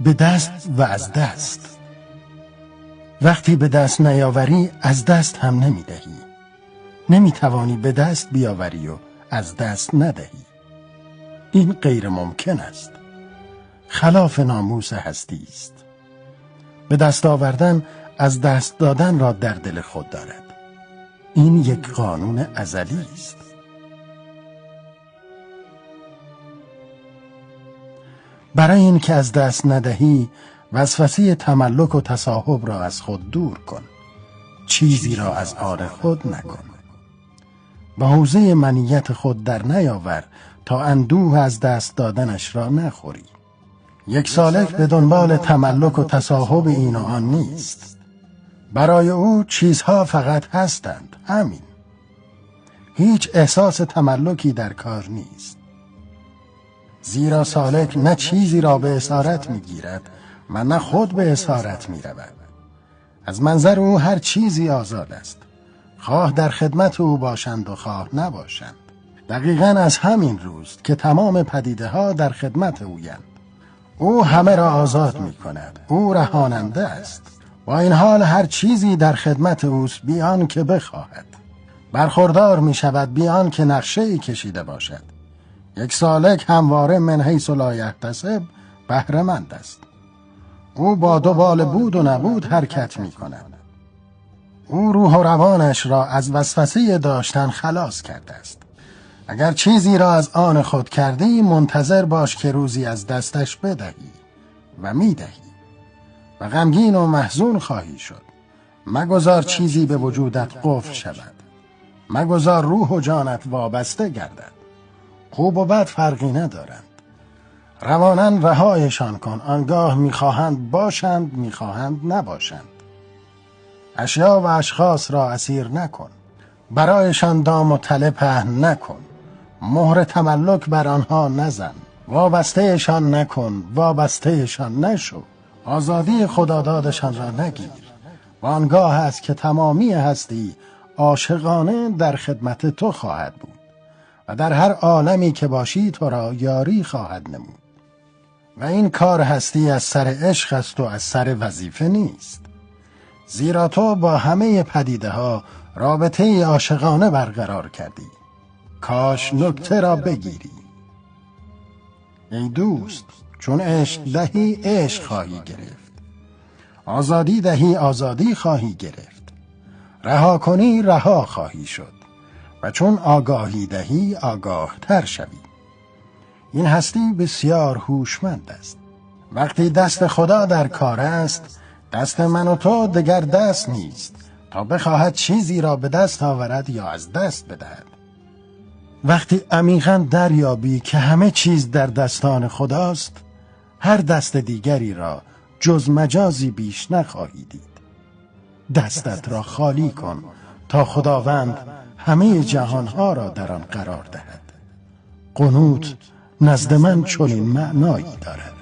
به دست و از دست. وقتی به دست نیاوری از دست هم نمیدهی. نمیتوانی به دست بیاوری و از دست ندهی. این غیر ممکن است. خلاف ناموس هستی است. به دست آوردن از دست دادن را در دل خود دارد. این یک قانون ازلی است. برای اینکه از دست ندهی، وسوسه تملک و تصاحب را از خود دور کن. چیزی را از آن خود نکن. به حوزه منیت خود در نیاور تا اندوه از دست دادنش را نخوری. یک سالک به دنبال تملک و تصاحب این و آن نیست. برای او چیزها فقط هستند، همین. هیچ احساس تملکی در کار نیست. زیرا سالک نه چیزی را به اسارت میگیرد و نه خود به اسارت میرود. از منظر او هر چیزی آزاد است، خواه در خدمت او باشند و خواه نباشند. دقیقاً از همین روز که تمام پدیده ها در خدمت اویند. او همه را آزاد می کند. او رهاننده است. با این حال هر چیزی در خدمت اوست بیان که بخواهد. برخوردار می شود بیان که نقشه‌ای کشیده باشد. یک سالک همواره من حیث لا یحتسب بهره‌مند است. او با دو بال بود و نبود حرکت می کند. او روح و روانش را از وسوسه داشتن خلاص کرده است. اگر چیزی را از آن خود کردی، منتظر باش که روزی از دستش بدهی و میدهی و غمگین و محزون خواهی شد. مگذار چیزی به وجودت قفل شود. مگذار روح و جانت وابسته گردد. خوب و بد فرقی ندارند. روانا رهایشان کن. آنگاه میخواهند باشند، میخواهند نباشند. اشیا و اشخاص را اسیر نکن. برایشان دام و تله پهن نکن. مهر تملک بر آنها نزن. وابستهشان نکن. وابستهشان نشو. آزادی خدادادشان را نگیر. و آنگاه است که تمامی هستی عاشقانه در خدمت تو خواهد بود و در هر عالمی که باشی تو را یاری خواهد نمود. و این کار هستی از سر عشق است و از سر وظیفه نیست. زیرا تو با همه پدیده ها رابطه عاشقانه برقرار کردی. کاش نکته را بگیری. ای دوست، چون عشق دهی عشق خواهی گرفت. آزادی دهی آزادی خواهی گرفت. رها کنی رها خواهی شد. و چون آگاهی دهی آگاه تر شوی. این هستی بسیار هوشمند است. وقتی دست خدا در کار است، دست من و تو دگر دست نیست تا بخواهد چیزی را به دست آورد یا از دست بدهد. وقتی عمیقاً دریابی که همه چیز در دستان خداست، هر دست دیگری را جز مجازی بیش نخواهی دید. دستت را خالی کن تا خداوند همه جهانها را در آن قرار دهد. قنوت نزد من چنین معنایی دارد.